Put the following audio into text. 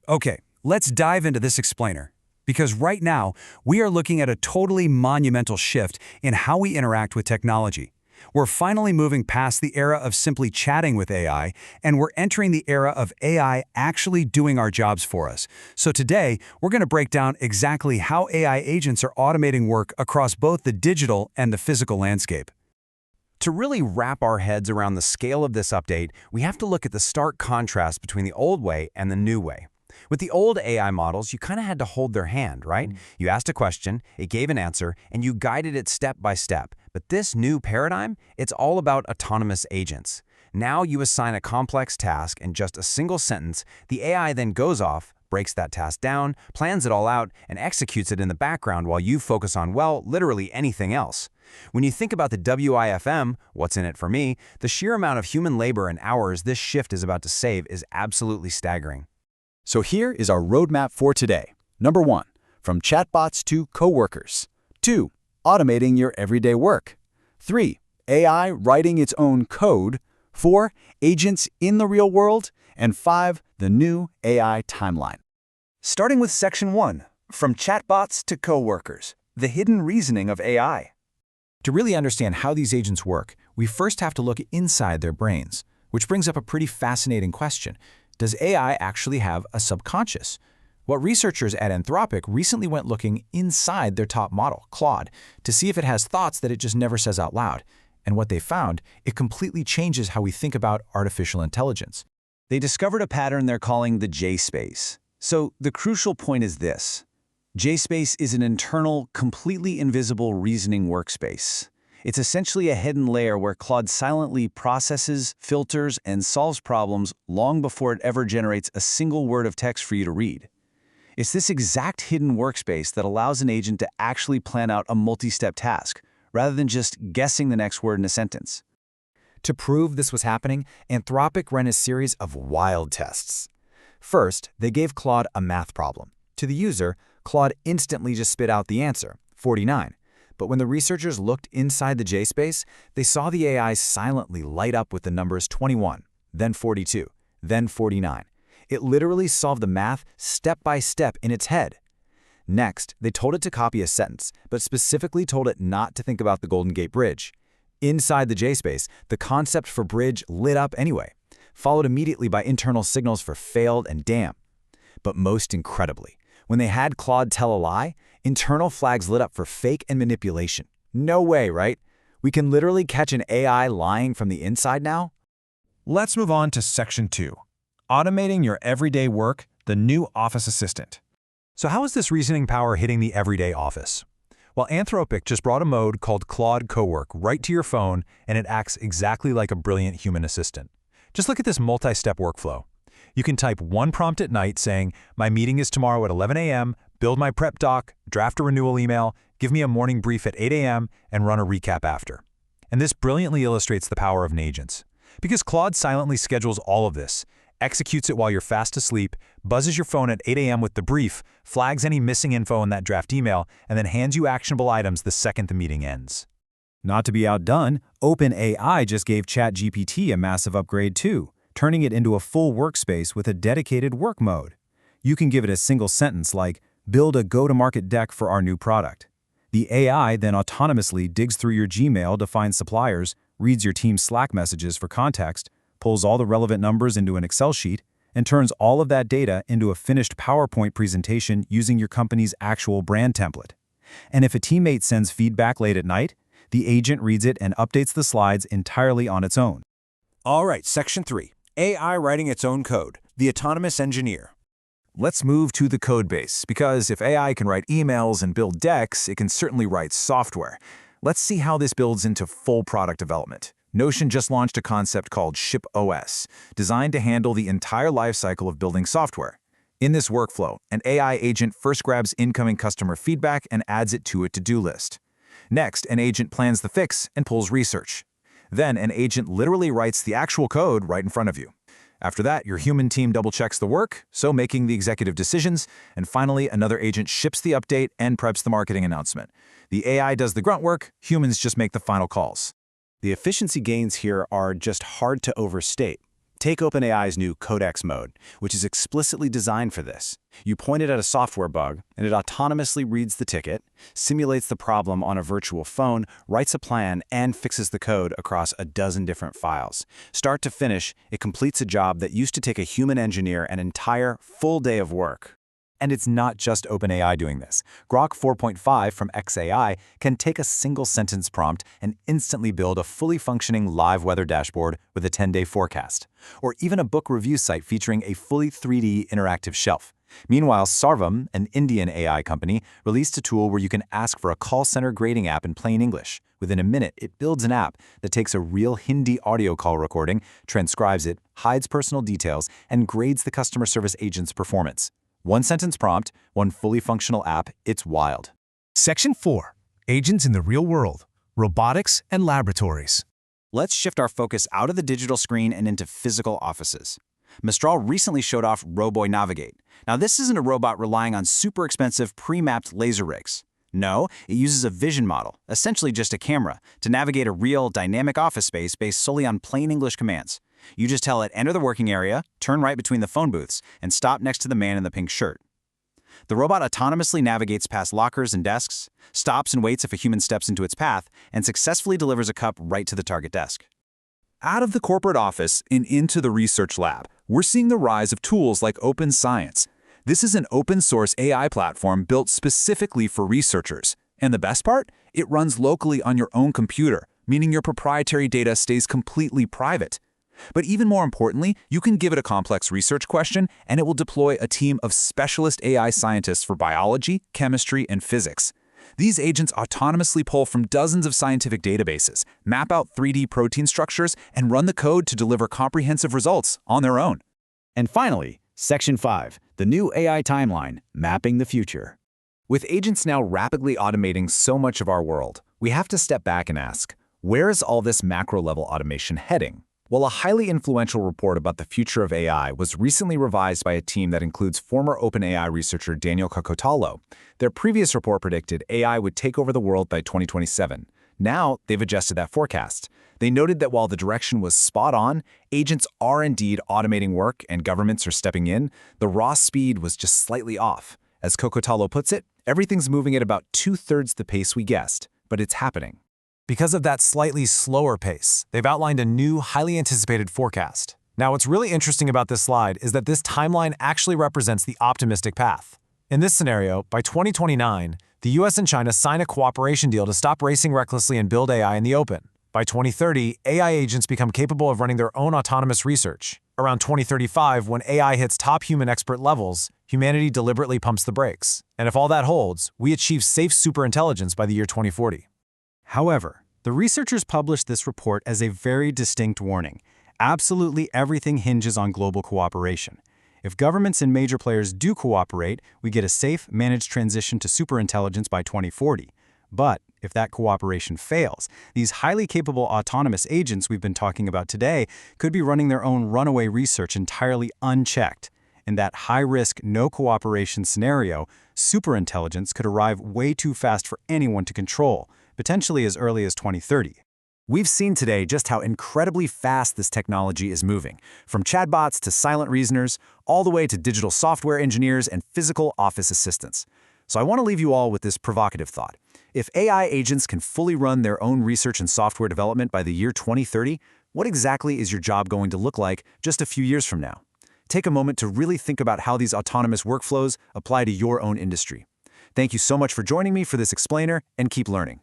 Okay, let's dive into this explainer. Because right now, we are looking at a totally monumental shift in how we interact with technology. We're finally moving past the era of simply chatting with AI, and we're entering the era of AI actually doing our jobs for us. So today, we're going to break down exactly how AI agents are automating work across both the digital and the physical landscape. To really wrap our heads around the scale of this update, we have to look at the stark contrast between the old way and the new way. With the old AI models, you kind of had to hold their hand, right? You asked a question, it gave an answer, and you guided it step by step. But this new paradigm, it's all about autonomous agents. Now you assign a complex task in just a single sentence, the AI then goes off, breaks that task down, plans it all out, and executes it in the background while you focus on, well, literally anything else. When you think about the WIFM, what's in it for me, the sheer amount of human labor and hours this shift is about to save is absolutely staggering. So here is our roadmap for today. Number 1, from chatbots to coworkers. 2, automating your everyday work. 3, AI writing its own code. 4, agents in the real world. And 5, the new AI timeline. Starting with Section 1, from chatbots to coworkers, the hidden reasoning of AI. To really understand how these agents work, we first have to look inside their brains, which brings up a pretty fascinating question. Does AI actually have a subconscious? What researchers at Anthropic recently went looking inside their top model, Claude, to see if it has thoughts that it just never says out loud. And what they found, it completely changes how we think about artificial intelligence. They discovered a pattern they're calling the J-space. So the crucial point is this. J-space is an internal, completely invisible reasoning workspace. It's essentially a hidden layer where Claude silently processes, filters, and solves problems long before it ever generates a single word of text for you to read. It's this exact hidden workspace that allows an agent to actually plan out a multi-step task, rather than just guessing the next word in a sentence. To prove this was happening, Anthropic ran a series of wild tests. First, they gave Claude a math problem. To the user, Claude instantly just spit out the answer, 49. But when the researchers looked inside the J-space, they saw the AI silently light up with the numbers 21, then 42, then 49. It literally solved the math step by step in its head. Next, they told it to copy a sentence, but specifically told it not to think about the Golden Gate Bridge. Inside the J-space, the concept for bridge lit up anyway, followed immediately by internal signals for failed and damn. But most incredibly, when they had Claude tell a lie, internal flags lit up for fake and manipulation. No way, right? We can literally catch an AI lying from the inside now? Let's move on to Section 2, automating your everyday work, the new office assistant. So how is this reasoning power hitting the everyday office? Well, Anthropic just brought a mode called Claude Co-work right to your phone, and it acts exactly like a brilliant human assistant. Just look at this multi-step workflow. You can type one prompt at night saying, my meeting is tomorrow at 11 a.m., build my prep doc, draft a renewal email, give me a morning brief at 8 a.m., and run a recap after. And this brilliantly illustrates the power of agents. Because Claude silently schedules all of this, executes it while you're fast asleep, buzzes your phone at 8 a.m. with the brief, flags any missing info in that draft email, and then hands you actionable items the second the meeting ends. Not to be outdone, OpenAI just gave ChatGPT a massive upgrade too, turning it into a full workspace with a dedicated work mode. You can give it a single sentence like, build a go-to-market deck for our new product. The AI then autonomously digs through your Gmail to find suppliers, reads your team's Slack messages for context, pulls all the relevant numbers into an Excel sheet, and turns all of that data into a finished PowerPoint presentation using your company's actual brand template. And if a teammate sends feedback late at night, the agent reads it and updates the slides entirely on its own. All right, Section 3, AI writing its own code, the autonomous engineer. Let's move to the code base, because if AI can write emails and build decks, it can certainly write software. Let's see how this builds into full product development. Notion just launched a concept called ShipOS, designed to handle the entire lifecycle of building software. In this workflow, an AI agent first grabs incoming customer feedback and adds it to a to-do list. Next, an agent plans the fix and pulls research. Then, an agent literally writes the actual code right in front of you. After that, your human team double-checks the work, so making the executive decisions, and finally, another agent ships the update and preps the marketing announcement. The AI does the grunt work, humans just make the final calls. The efficiency gains here are just hard to overstate. Take OpenAI's new Codex mode, which is explicitly designed for this. You point it at a software bug, and it autonomously reads the ticket, simulates the problem on a virtual phone, writes a plan, and fixes the code across a dozen different files. Start to finish, it completes a job that used to take a human engineer an entire full day of work. And it's not just OpenAI doing this. Grok 4.5 from xAI can take a single sentence prompt and instantly build a fully functioning live weather dashboard with a 10-day forecast, or even a book review site featuring a fully 3D interactive shelf. Meanwhile, Sarvam, an Indian AI company, released a tool where you can ask for a call center grading app in plain English. Within a minute, it builds an app that takes a real Hindi audio call recording, transcribes it, hides personal details, and grades the customer service agent's performance. One sentence prompt, one fully functional app, it's wild. Section 4. Agents in the real world, robotics and laboratories. Let's shift our focus out of the digital screen and into physical offices. Mistral recently showed off Roboy Navigate. Now, this isn't a robot relying on super expensive pre-mapped laser rigs. No, it uses a vision model, essentially just a camera, to navigate a real, dynamic office space based solely on plain English commands. You just tell it, enter the working area, turn right between the phone booths, and stop next to the man in the pink shirt. The robot autonomously navigates past lockers and desks, stops and waits if a human steps into its path, and successfully delivers a cup right to the target desk. Out of the corporate office and into the research lab, we're seeing the rise of tools like Open Science. This is an open-source AI platform built specifically for researchers. And the best part? It runs locally on your own computer, meaning your proprietary data stays completely private. But even more importantly, you can give it a complex research question, and it will deploy a team of specialist AI scientists for biology, chemistry, and physics. These agents autonomously pull from dozens of scientific databases, map out 3D protein structures, and run the code to deliver comprehensive results on their own. And finally, Section 5, the new AI timeline, mapping the future. With agents now rapidly automating so much of our world, we have to step back and ask, where is all this macro-level automation heading? Well, a highly influential report about the future of AI was recently revised by a team that includes former OpenAI researcher Daniel Coco. Their previous report predicted AI would take over the world by 2027. Now, they've adjusted that forecast. They noted that while the direction was spot on, agents are indeed automating work and governments are stepping in, the raw speed was just slightly off. As Coco puts it, everything's moving at about 2/3 the pace we guessed, but it's happening. Because of that slightly slower pace, they've outlined a new, highly anticipated forecast. Now, what's really interesting about this slide is that this timeline actually represents the optimistic path. In this scenario, by 2029, the US and China sign a cooperation deal to stop racing recklessly and build AI in the open. By 2030, AI agents become capable of running their own autonomous research. Around 2035, when AI hits top human expert levels, humanity deliberately pumps the brakes. And if all that holds, we achieve safe superintelligence by the year 2040. However, the researchers published this report as a very distinct warning. Absolutely everything hinges on global cooperation. If governments and major players do cooperate, we get a safe, managed transition to superintelligence by 2040. But if that cooperation fails, these highly capable autonomous agents we've been talking about today could be running their own runaway research entirely unchecked. In that high-risk, no-cooperation scenario, superintelligence could arrive way too fast for anyone to control, potentially as early as 2030. We've seen today just how incredibly fast this technology is moving, from chatbots to silent reasoners, all the way to digital software engineers and physical office assistants. So I want to leave you all with this provocative thought. If AI agents can fully run their own research and software development by the year 2030, what exactly is your job going to look like just a few years from now? Take a moment to really think about how these autonomous workflows apply to your own industry. Thank you so much for joining me for this explainer, and keep learning.